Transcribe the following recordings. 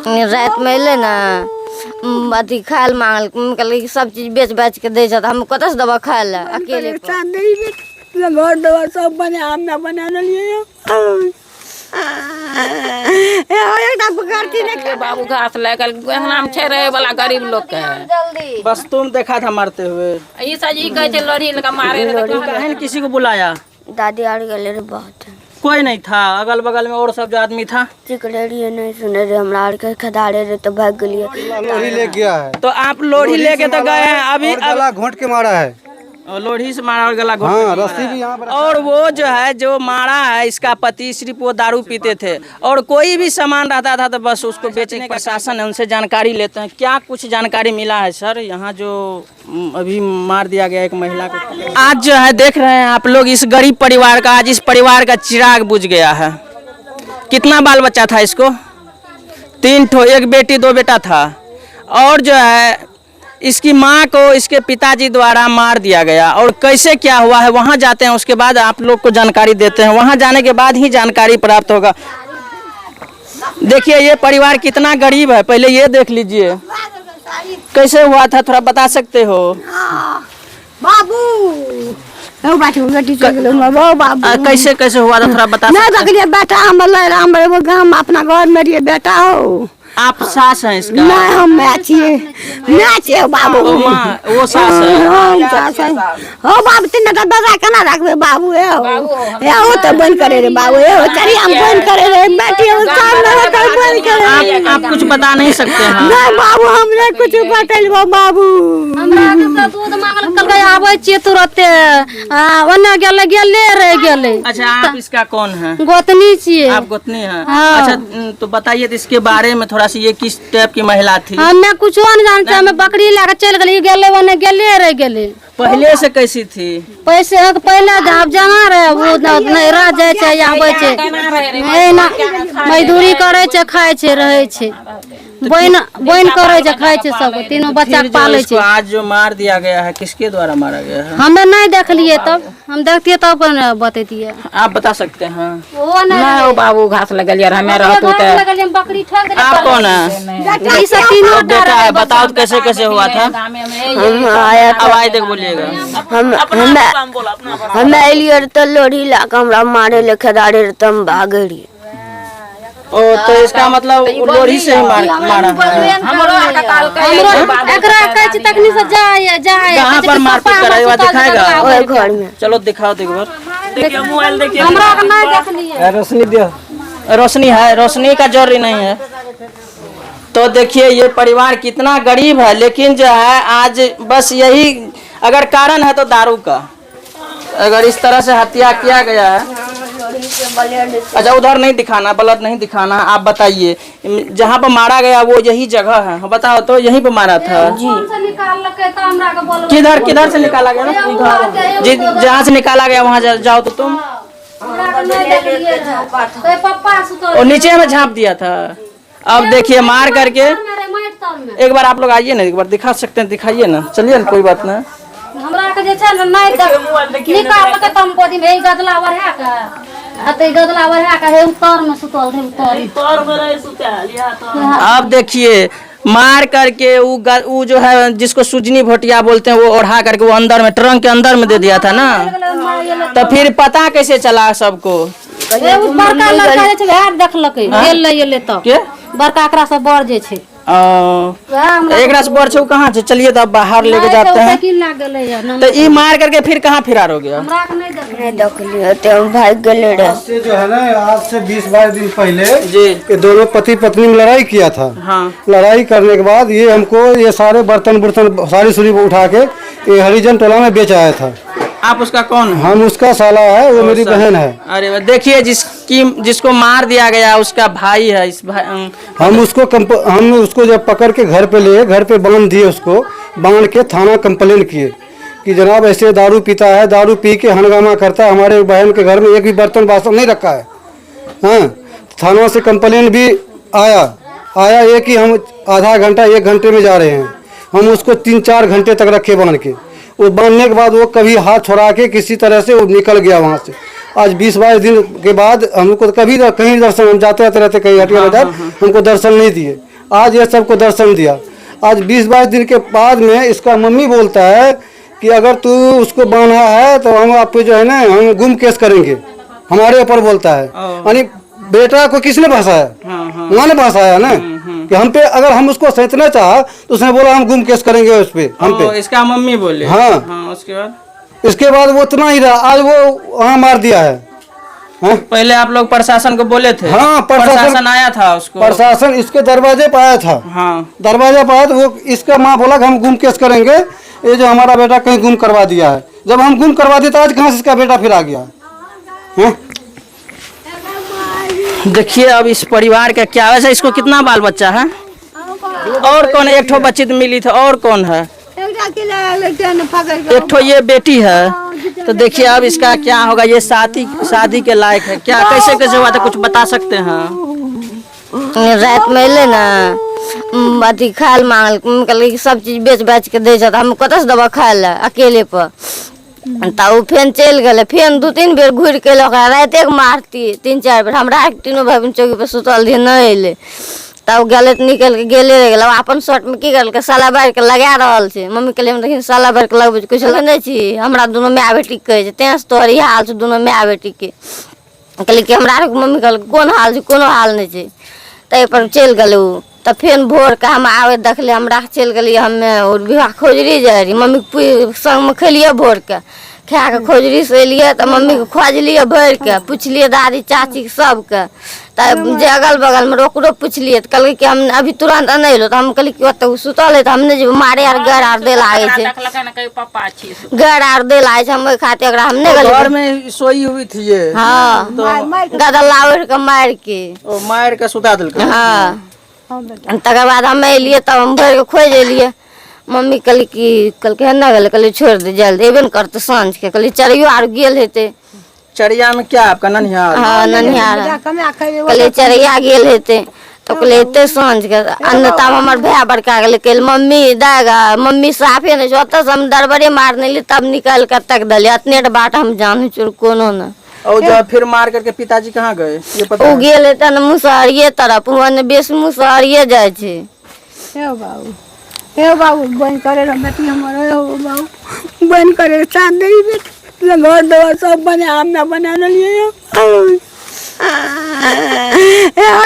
रात में अले ना अथी खाए मांगल कहल सब चीज बेच बेच के दे हम कत से दबा खाए ला अकेले घर द्वार सब बने हम ना बना लिए बाबू घास लेकर हम रहे वाला गरीब लोग के बस तुम देखा था मारते हुए ये सजी कहे लड़ी लगा मारे किसी को बुलाया? दादी आ गए रे बहुत कोई नहीं था अगल बगल में और सब जो आदमी था चिकड़े नहीं सुने रे हमरा आर के खदाड़े रे तो भाग गलिए लोढ़ी ले गया है। तो आप लोढ़ी लेके तो गए हैं अभी गला घोंट के मारा है और लोढ़ी से मारा और गला घोंट हाँ, रस्सी भी यहाँ पर। और वो जो है जो मारा है इसका पति सिर्फ वो दारू पीते थे और कोई भी सामान रहता था तो बस उसको बेचने का शासन है उनसे जानकारी लेते हैं। क्या कुछ जानकारी मिला है सर यहाँ जो अभी मार दिया गया एक महिला को? आज जो है देख रहे हैं आप लोग इस गरीब परिवार का आज इस परिवार का चिराग बुझ गया है। कितना बाल बच्चा था इसको? 3 ठो, एक बेटी 2 बेटा था और जो है इसकी माँ को इसके पिताजी द्वारा मार दिया गया। और कैसे क्या हुआ है वहाँ जाते हैं उसके बाद आप लोग को जानकारी देते हैं। वहाँ जाने के बाद ही जानकारी प्राप्त होगा। देखिए ये परिवार कितना गरीब है, पहले ये देख लीजिए कैसे हुआ था, थोड़ा बता सकते हो? बाबू कैसे कैसे हुआ था थोड़ा बता सकते? बेटा हम अपना घर में रहिए बेटा हो आप सास हैं इसका? नहीं हम मैचिए बाबू वो सास है। हो बाबू 3 बेटा केना रखबे बाबू ए हो तो बंद करे रे बाबू ए चली हम बंद करे रे बेटी हो सामने तो बंद करे। आप कुछ बता नहीं सकते हैं? नहीं बाबू हमने कुछ बतलबो बाबू हमरा के दूध मांगल कल के आबै छिए तुरंते ओने गेले रह गेले। अच्छा आप इसका कौन है? गोतनी छिए। आप गोतनी हैं? अच्छा तो बताइए इसके बारे में थोड़ा सा, ये किस टाइप की महिला थी? हमें कुछ नहीं जानते, हमें बकरी लेकर चल गई गेले ओने गेले रह गेले। पहले से कैसी थी? पैसे पहले आप जमा रहे वो नहीं रह जाए छै आबै छै एना मजदूरी करे छै खाए छै रहे छै बहन करे छै खाए छै सब तीनों बच्चा के पाले छै। आज जो मार दिया गया है किसके द्वारा मारा गया है? हमें नहीं देखलिए तब हम देखतिए तब बतेतिए। आप बता सकते हैं? वो नहीं हो बाबू घास लगल यार हमें रहतो ते बकरी ठग दे। आप कौन है? ई सब तीनों बेटा है, बताओ कैसे कैसे हुआ था? आवाज देख बोलिएगा। हमें एलियर तो लोढ़ी लाके हमरा मारे ले खदाड़े रे तम भागड़ी। ओ तो इसका मतलब लोढ़ी से ही मारा है। हमरो काल के एकरा कहै छी तकनी से जाए कहां पर मारपीट कराई हुआ दिखाएगा? ओए घर में। चलो दिखाओ एक बार। देखिए मोबाइल देखिए। हमरा के नहीं देखलिए। रोशनी दियो। रोशनी है, रोशनी का जरूरी नहीं है। तो देखिए ये परिवार कितना गरीब है, लेकिन जो है आज बस यही अगर कारण है तो दारू का, अगर इस तरह से हत्या किया गया है। अच्छा उधर नहीं दिखाना, ब्लड नहीं दिखाना, आप बताइए जहाँ पर मारा गया वो यही जगह है? बताओ तो यहीं पे मारा था जी? किधर किधर से निकाला गया ना? जी जहाँ से निकाला गया वहाँ जाओ तो तुम और नीचे में झाँप दिया था। अब देखिए मार करके एक बार आप लोग आइए ना, एक बार दिखा सकते हैं, दिखाइए ना, चलिए ना कोई बात ना। हमरा के जे छै न नहीं निकाल के तम कोदी में गदला बढ़ा के अते गदला बढ़ा के हे उतर में सुतल थे उतर में रहे सुतल या तो। अब देखिए मार करके वो जो है जिसको सुजनी भोटिया बोलते हैं वो ओढ़ा करके वो अंदर में ट्रंक के अंदर में दे दिया था ना, तो फिर पता कैसे चला सबको? बड़का लड़का जे छै यार देखलकै गेल ले तो के बड़का एकरा से बड़ जे छै एक रास बड़ छै कहाँ छै? चलिए तो अब बाहर लेके जाते हैं। तो ये मार करके फिर कहाँ फिरार हो गया? हमरा के नहीं देखलिए तो हम भाग गेले रे। से जो है ना आज से 20-22 दिन पहले जी ये दोनों पति पत्नी में लड़ाई किया था। हाँ। लड़ाई करने के बाद ये हमको ये सारे बर्तन सारी सुरी उठा के ये हरिजन टोला में बेच आया था। आप उसका कौन है? हम उसका साला है, वो मेरी बहन है। अरे देखिए जिसको मार दिया गया उसका भाई है। हम उसको जब पकड़ के घर पे बांध दिए, उसको बांध के थाना कंप्लेन किए कि जनाब ऐसे दारू पीता है, दारू पी के हंगामा करता है, हमारे बहन के घर में एक भी बर्तन बासन नहीं रखा है। हाँ थाना से कंप्लेन भी आया ये कि हम आधा घंटा 1 घंटे में जा रहे हैं। हम उसको 3-4 घंटे तक रखे बांध के, वो बांधने के बाद वो कभी हाथ छोड़ा के किसी तरह से वो निकल गया वहाँ से। आज 20-22 दिन के बाद हमको कभी कहीं दर्शन, हम जाते रहते कहीं हटिया बाजार, हमको दर्शन नहीं दिए। आज ये सबको दर्शन दिया। आज 20-22 दिन के बाद में इसका मम्मी बोलता है कि अगर तू उसको बांधा है तो हम आपको जो है ना हम गुम केस करेंगे, हमारे ऊपर बोलता है। यानी बेटा को किसने फंसाया? माँ ने फंसाया ना कि हम पे, अगर हम उसको सैतना चाहा तो उसने बोला हम गुम केस करेंगे उस पे, हम पे। इसका मम्मी बोले। हाँ, इसके बाद वो इतना ही रहा, आज वो वहाँ मार दिया है। पहले आप लोग प्रशासन को बोले थे? हाँ, प्रशासन आया था उसको। प्रशासन इसके दरवाजे पे आया था। हाँ, दरवाजे पे आया तो वो इसका माँ बोला कि हम गुम केस करेंगे, ये जो हमारा बेटा कहीं गुम करवा दिया है। जब हम गुम करवा दिए तो आज कहाँ से इसका बेटा फिर आ गया है? देखिए अब इस परिवार का क्या, वैसे इसको कितना बाल बच्चा है? और कौन? एक ठो बच्ची तो मिली थी, और कौन है? एक ठो ये बेटी है। तो देखिए अब इसका क्या होगा, ये शादी के लायक है क्या? कैसे कैसे हुआ था, कुछ बता सकते हैं? रात में अले ना अथी खाए मांगल, कहल सब चीज बेच बेच के दे, हम कत से दबा खाए ला अकेले पर। तब फेन चल गए, फेन 2-3 बेर घूर के राते के मारती 3-4 बेर। हमरा तीनों भाई बहन चौकी पर सुतल रही, नहीं अले। तब गले निकल के गेले रह गए। अपन शर्ट में की कर साला बार के लगा रहा है। मम्मी कहले देखिए साला बार के लगबे कुछ नहीं छी, हमरा दोनों माय बेटी कहे तेज तोहर ई हाल छै दोनों माय बेटी के। कहली कि हमरा मम्मी कहल कौन हाल छै, कोनो हाल नहीं छै। तै पर चल गए। तब फिर भोर के हम आवे देखले, हमरा चल गलिए हमें और विवाह खोजरी जाए रही। मम्मी के संग में खेलिए भोर के, खा के खोजरी से एलिए तो मम्मी के खोजलिए भर के, पूछलिए दादी चाची सबके। तब जे अगल बगल में ओकरो पूछलिए तो कहल कि हम अभी तुरंत नहीं अलो। तो हम कहली कि ओतऽ सुतल है तो हमने जो मारे आर गड़ आर दे लागे छे, गड़ आर दे लागे छे। हम खाते ओकरा हम नहीं गली घर में सोई हुई थी ये। हाँ, गदला ओढ़ के मार के, ओ मार के सुता दिलकै। हाँ, तकर बाद हम एलिए तब हम भर के खोज एलिए। मम्मी कहली कि कहलकै ना गले, कहली छोड़ दे जल्दी एबे न करते साँझ के। कहली चरियो आर गेल हेते। चरिया में क्या आपका ननिहार? हाँ ननिहार, कहली चरिया गेल हेते। तो कहले एते साँझ के अन्न तब हमर भाई बड़का गेले, कहल मम्मी दागा मम्मी साफे नहीं छो, ओतऽ से हम दरबरे मारने ली तब निकाल कर तक दलिए। इतने बाट हम जाने चोर कोनो न। और जब फिर मार करके पिताजी कहाँ गए ये पता? उ गेल हेते न मुसहरिये तरफ, वहाँ बेस मुसहरिये जाय छे। हे बाबू बन करे बेटी हमारे, हे बाबू बन करे साथ दे बेटी, घर दवा सब बने हमने बना लिए।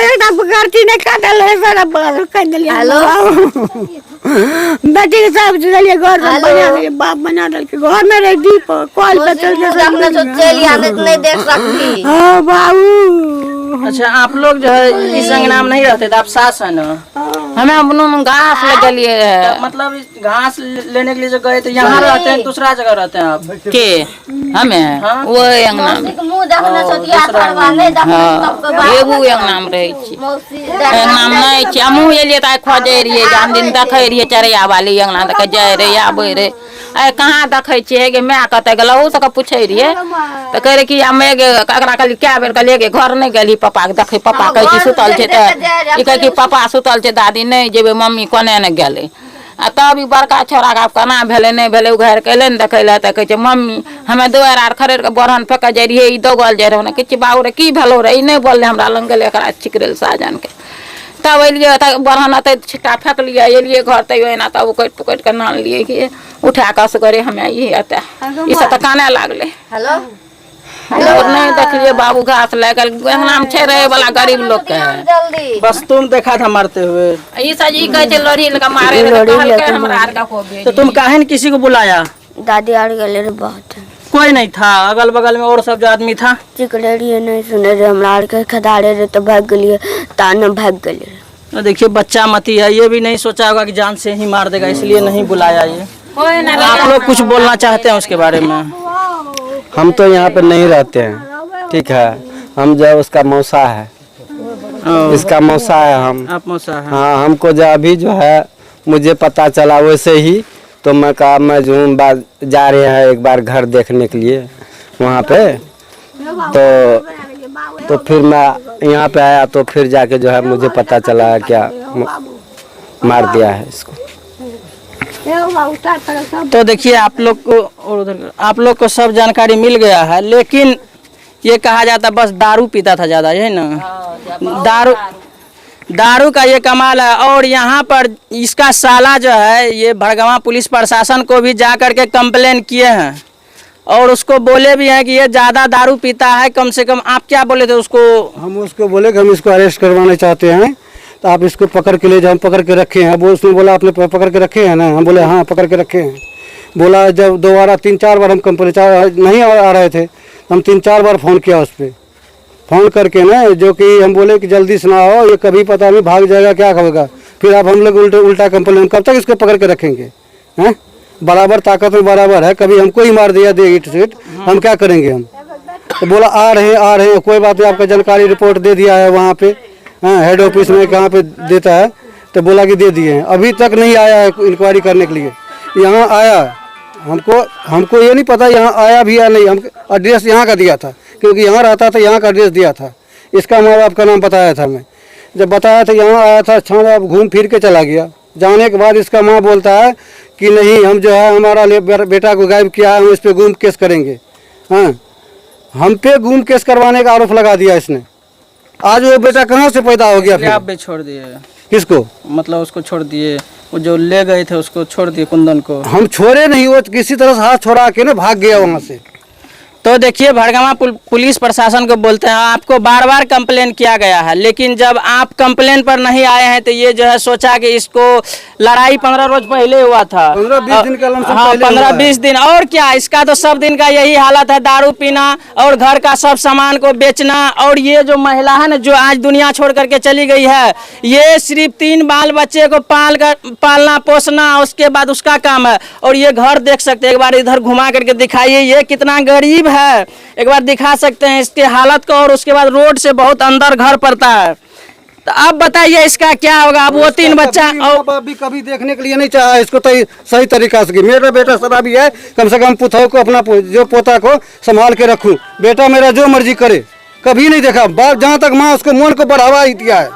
एकटा करती ने काटल है सारा बाल कर दिया। हेलो बेटी के सब चलिए घर में बना दिए, बाप बना दल के घर में रह दी कॉल पे चल के अपने तो चली आने नहीं देख सकती। हां बाबू। अच्छा आप लोग जो है इस अंगना में नहीं रहते थे, आप सास है ना? हमें अपनों घास ले गलिए है। मतलब इस घास लेने के लिए जो गए थे, यहाँ रहते हैं दूसरा जगह रहते हैं आप? के हमें वो अंगना में, मुंह देखना सोतिया करवा नहीं देखना एगो अंगना में रहे छी, अंगना में नहीं छी। हमहूँ एलिए तो खोजे रहिए, जान दिन देखे रहिए चरैया वाली अंगना देखे जाए रहे आबे रहे। आइ कहाँ देखे छियै गे माय कतऽ गेल, ओहो सबके पूछे रहिए तो कहे रहे कि हमे ककरा कहली कए बेर कहलिए गे घर नहीं गेली पापा के देखे, पापा कहे कि सुतल छै तऽ ई कहे कि पापा सुतल छै दादी नहीं जेबे मम्मी कोने ने गेले। आ तब ई बड़का छोरा के केना भेले नहीं भेले उघार के एले ने देखे ला तऽ कहे छै मम्मी हमे दुआर आर खड़े के बरहन फेंके जाय रहिए, ई दौगल जाय रहे। कहे बाबू रे की भेलो रे, ई नहीं बोलले हमरा लंग गेले एकरा छिकरेल साजन के। तब एलिए बरहन अतै छिट्टा फेंक लिए, एलिए घर तैयो एना तब उकटि पुकटि के नान लिए कि उठा के असगरे हमे ये अतै ई सब तऽ काने लागले। हेलो और नहीं देखलिए बाबू घास लेकर अंगना में छे रहे वाला गरीब लोग के जल्दी बस तुम देखा था मारते हुए? ई सब ई कहे छै लड़ी लगा मारे रे, कहलकै हमरा आर का को भेज। तो तुम काहे न किसी को बुलाया? दादी आर गेले रे बात, कोई नहीं था अगल बगल में और सब जो आदमी था? चिकले रहिए नहीं सुने रे, हमरा आर के खदारे रे तो भाग गेलिए, ताने भाग गेले। तो देखिए बच्चा मती है, ये भी नहीं सोचा होगा कि जान से ही मार देगा, इसलिए नहीं बुलाया ये। आप लोग कुछ बोलना चाहते हैं उसके बारे में? हम तो यहाँ पे नहीं रहते हैं, ठीक है, हम जो उसका मौसा है, इसका मौसा है हम। आप मौसा है? हाँ, हमको जो अभी जो है मुझे पता चला वैसे ही तो मैं कहा मैं जो जा रहे हैं एक बार घर देखने के लिए वहाँ पे, तो फिर मैं यहाँ पे आया तो फिर जाके जो है मुझे पता चला क्या मार दिया है इसको। तो देखिए आप लोग को और उधर आप लोग को सब जानकारी मिल गया है, लेकिन ये कहा जाता बस दारू पीता था ज्यादा, यही ना? दारू का ये कमाल है। और यहाँ पर इसका साला जो है ये भड़गवां पुलिस प्रशासन को भी जा कर के कंप्लेन किए हैं और उसको बोले भी हैं कि ये ज़्यादा दारू पीता है। कम से कम आप क्या बोले थे उसको? हम उसको बोले कि हम इसको अरेस्ट करवाना चाहते हैं, तो आप इसको पकड़ के ले जाओ। हम पकड़ के रखे हैं। वो उसने बोला आपने पकड़ के रखे हैं ना? हम बोले हाँ पकड़ के रखे हैं। बोला जब दोबारा 3-4 बार हम कंप्लेन नहीं आ रहे थे, हम 3-4 बार फ़ोन किया उस पर, फ़ोन करके ना, जो कि हम बोले कि जल्दी से ना आओ, ये कभी पता नहीं भाग जाएगा, क्या होगा। फिर आप हम लोग उल्टा कंप्लेन, कब तक इसको पकड़ के रखेंगे? हैं, बराबर ताकत में बराबर है। कभी हमको ही मार दिया दे ईट से, हम क्या करेंगे हम? तो बोला आ रहे हैं, कोई बात नहीं, आपका जानकारी रिपोर्ट दे दिया है वहाँ पे, हाँ हेड ऑफिस में कहाँ पे देता है, तो बोला कि दे दिए हैं। अभी तक नहीं आया है इंक्वायरी करने के लिए। यहाँ आया, हमको ये नहीं पता यहाँ आया भी या नहीं। हम एड्रेस यहाँ का दिया था, क्योंकि यहाँ रहता था, यहाँ का एड्रेस दिया था। इसका माँ बाप का नाम बताया था मैं, जब बताया था यहाँ आया था, अच्छा आप घूम फिर के चला गया। जाने के बाद इसका माँ बोलता है कि नहीं, हम जो है हमारा बेटा को गायब किया है, हम इस पर गुम केस करेंगे। हाँ, हम पे गुम केस करवाने का आरोप लगा दिया इसने। आज वो बेटा कहाँ से पैदा हो गया? फिर आप भी छोड़ दिए? किसको? मतलब उसको छोड़ दिए, वो जो ले गए थे उसको छोड़ दिए, कुंदन को? हम छोड़े नहीं, वो किसी तरह से हाथ छोड़ा के ना भाग गया वहाँ से। तो देखिए, भड़गवां पुलिस प्रशासन को बोलते हैं आपको बार बार कंप्लेन किया गया है, लेकिन जब आप कंप्लेन पर नहीं आए हैं तो ये जो है सोचा कि इसको लड़ाई 15 रोज पहले हुआ था, 15-20 दिन का लमसम हाँ पहले 15-20 दिन। और क्या, इसका तो सब दिन का यही हालत है, दारू पीना और घर का सब सामान को बेचना। और ये जो महिला है ना, जो आज दुनिया छोड़ करके चली गई है, ये सिर्फ 3 बाल बच्चे को पालना पोसना, उसके बाद उसका काम है। और ये घर देख सकते हैं, एक बार इधर घुमा करके दिखाइए, ये कितना गरीब है, एक बार दिखा सकते हैं इसके हालत को। और उसके बाद रोड से बहुत अंदर घर पड़ता है। तो अब बताइए इसका क्या होगा? अब वो 3 बच्चा और भी कभी देखने के लिए नहीं चाहा इसको तो सही तरीका से। मेरा बेटा शराबी है, कम से कम पुतों को, अपना जो पोता को संभाल के रखूं। बेटा मेरा जो मर्जी करे, कभी नहीं देखा बाप, जहाँ तक माँ उसको मन को बढ़ावा ही दिया है।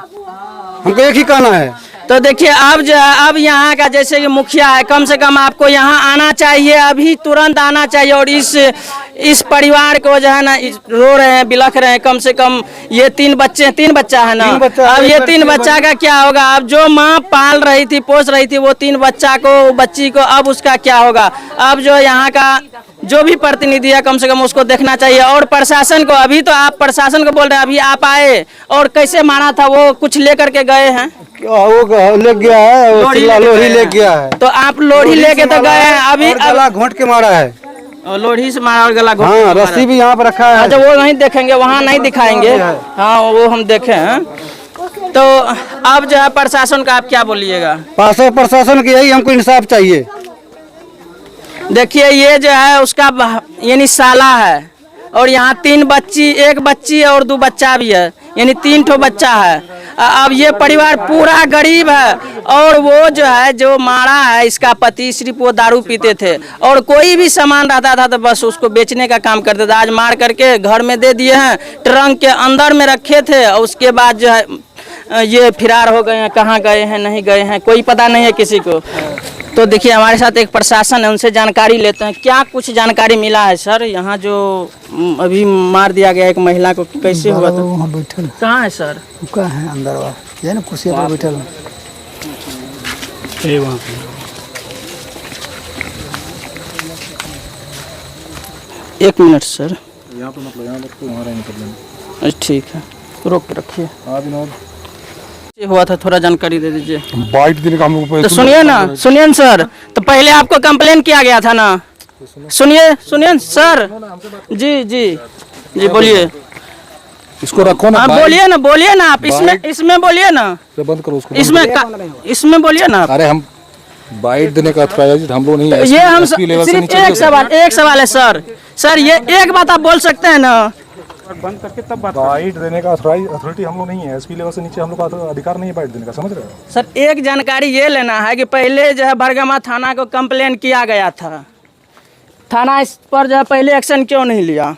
हमको एक ही कहना है। तो देखिए, अब जो है, अब यहाँ का जैसे कि मुखिया है, कम से कम आपको यहाँ आना चाहिए, अभी तुरंत आना चाहिए। और इस परिवार को जो है ना, रो रहे हैं, बिलख रहे हैं। कम से कम ये 3 बच्चा है ना, अब ये 3 बच्चा का क्या होगा? अब जो माँ पाल रही थी, पोस रही थी, वो 3 बच्ची को अब उसका क्या होगा? अब जो यहाँ का जो भी प्रतिनिधि है, कम से कम उसको देखना चाहिए। और प्रशासन को, अभी तो आप प्रशासन को बोल रहे हैं, अभी आप आए और कैसे मारा था? वो कुछ लेकर के गए हैं? वो ले गया है, लोही ले गया है। तो आप लोही लेके तो गए हैं, अभी गला घोंट के मारा है, लोही से मारा और गला घोंट के हाँ, मारा। रस्सी भी यहाँ पर रखा है। अच्छा, वो नहीं देखेंगे, वहाँ नहीं दिखाएंगे, हाँ वो हम देखे हैं। तो अब जो है प्रशासन का आप क्या बोलिएगा? प्रशासन की यही हमको इंसाफ चाहिए। देखिए, ये जो है उसका यानी साला है, और यहाँ 3 बच्ची, 1 बच्ची और 2 बच्चा भी है, यानी 3 ठो बच्चा है। अब ये परिवार पूरा गरीब है। और वो जो है, जो मारा है, इसका पति सिर्फ वो दारू पीते थे, और कोई भी सामान रहता था तो बस उसको बेचने का काम करते थे। आज मार करके घर में दे दिए हैं, ट्रंक के अंदर में रखे थे, और उसके बाद जो है ये फरार हो गए हैं। कहाँ गए हैं, नहीं गए हैं, कोई पता नहीं है किसी को। तो देखिए, हमारे साथ एक प्रशासन है, उनसे जानकारी लेते हैं। क्या कुछ जानकारी मिला है सर? यहाँ जो अभी मार दिया गया एक महिला को, कैसे हुआ था? वहाँ बैठल कहाँ है सर? कहाँ है अंदर वहाँ, ये ना कुर्सी पर बैठल। एक मिनट सर, यहाँ पे मतलब यहाँ तो वहाँ रहने प्रॉब्लम। अच्छा ठीक है, रोक के रखिए। हाँ विनोद, ये हुआ था, थोड़ा जानकारी दे दीजिए। बाइट देने का हम लोग तो सुनिए ना सर, तो पहले आपको कंप्लेन किया गया था ना? सुनिए सर, जी बोलिए। इसको रखो ना, आप बोलिए ना आप, इसमें बोलिए ना, बंद करो उसको, इसमें बोलिए ना आप। अरे हम बाइट देने का अथॉराइज्ड हम लोग नहीं है। ये हम SP लेवल से सिर्फ नीचे एक सवाल है सर, ये एक बात आप बोल सकते हैं ना? बंद करके तब बाइट देने का अथॉरिटी हम लोग नहीं है, SP लेवल से नीचे हम लोग का अधिकार नहीं है बाइट देने का, समझ रहे हो? सर, एक जानकारी ये लेना है कि पहले जो है भड़गवां थाना को कंप्लेन किया गया था, थाना इस पर जो है पहले एक्शन क्यों नहीं लिया?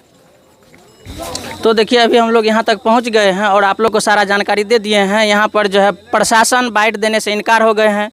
तो देखिए, अभी हम लोग यहाँ तक पहुँच गए हैं और आप लोग को सारा जानकारी दे दिए हैं। यहाँ पर जो है प्रशासन बाइट देने से इनकार हो गए हैं।